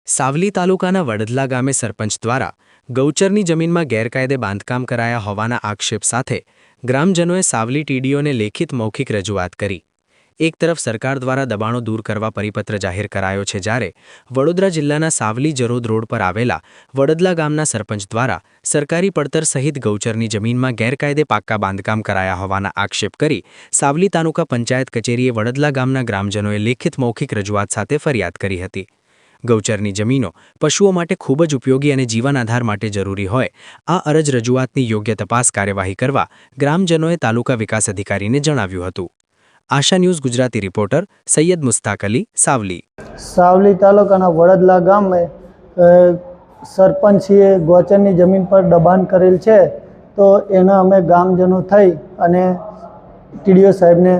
સાવલી તાલુકાના વડદલા ગામે સરપંચ દ્વારા ગૌચરની જમીનમાં ગેરકાયદે બાંધકામ કરાયા હોવાના આક્ષેપ સાથે ગ્રામજનોએ સાવલી ટીડીઓને લેખિત મૌખિક રજૂઆત કરી। એક તરફ સરકાર દ્વારા દબાણો દૂર કરવા પરિપત્ર જાહેર કરાયો છે, જ્યારે વડોદરા જિલ્લાના સાવલી જરોદ રોડ પર આવેલા વડદલા ગામના સરપંચ દ્વારા સરકારી પડતર સહિત ગૌચરની જમીનમાં ગેરકાયદે પાક્કા બાંધકામ કરાયા હોવાના આક્ષેપ કરી સાવલી તાલુકા પંચાયત કચેરીએ વડદલા ગામના ગ્રામજનોએ લેખિત મૌખિક રજૂઆત સાથે ફરિયાદ કરી હતી। ગૌચરની જમીનો પશુઓ માટે ખૂબ જ ઉપયોગી અને જીવન આધાર માટે જરૂરી હોય આ અરજ રજૂઆતની યોગ્ય તપાસ કાર્યવાહી કરવા ગ્રામજનોએ તાલુકા વિકાસ અધિકારીને જણાવ્યું હતું। આશા ન્યૂઝ ગુજરાતી રિપોર્ટર સૈયદ મુસ્તાક અલી, સાવલી। સાવલી તાલુકાના વડદલા ગામે સરપંચીએ ગૌચરની જમીન પર દબાણ કરેલ છે, તો એના અમે ગામજનો થઈ અને ટીડીઓ સાહેબને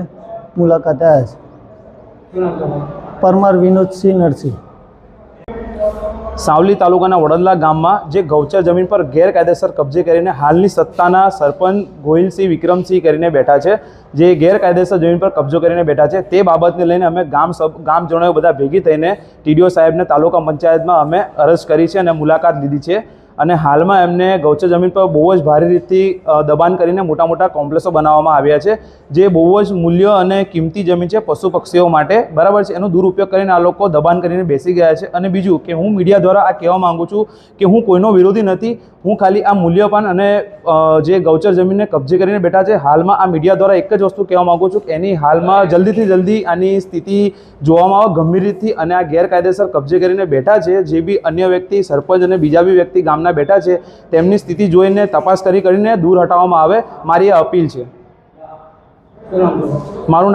મુલાકાતે આવ્યા છે। પરમાર વિનોદસિંહ નરસિંહ। સાવલી તાલુકાના વડદલા ગામમાં જે ગૌચર જમીન પર ગેરકાયદેસર કબજે કરીને હાલની સત્તાના સરપંચ ગોહિલસિંહ વિક્રમસિંહ કરીને બેઠા છે, જે ગેરકાયદેસર જમીન પર કબજો કરીને બેઠા છે, તે બાબતને લઈને અમે ગામજનોએ બધા ભેગી થઈને ટીડીઓ સાહેબને તાલુકા પંચાયતમાં અમે અરજ કરી છે અને મુલાકાત લીધી છે। અને હાલમાં એમને ગૌચર જમીન પર બહુ જ ભારે રીતથી દબાણ કરીને મોટા મોટા કોમ્પ્લેક્સો બનાવવામાં આવ્યા છે, જે બહુ જ મૂલ્ય અને કિંમતી જમીન છે પશુ પક્ષીઓ માટે, બરાબર છે। એનો દુરુપયોગ કરીને આ લોકો દબાણ કરીને બેસી ગયા છે। અને બીજું કે હું મીડિયા દ્વારા આ કહેવા માગું છું કે હું કોઈનો વિરોધી નથી, હું ખાલી આ મૂલ્યવાન અને જે ગૌચર જમીનને કબજે કરીને બેઠા છે, હાલમાં આ મીડિયા દ્વારા એક જ વસ્તુ કહેવા માગું છું કે એની હાલમાં જલ્દીથી જલ્દી આની સ્થિતિ જોવામાં આવે ગંભીર રીતથી, અને આ ગેરકાયદેસર કબજે કરીને બેઠા છે જે બી અન્ય વ્યક્તિ સરપંચ અને બીજા બી વ્યક્તિ ગામના બેઠા છે, તેમની સ્થિતિ જોઈને તપાસ કરીને દૂર હટાવવામાં આવે, મારી આ અપીલ છે। મારું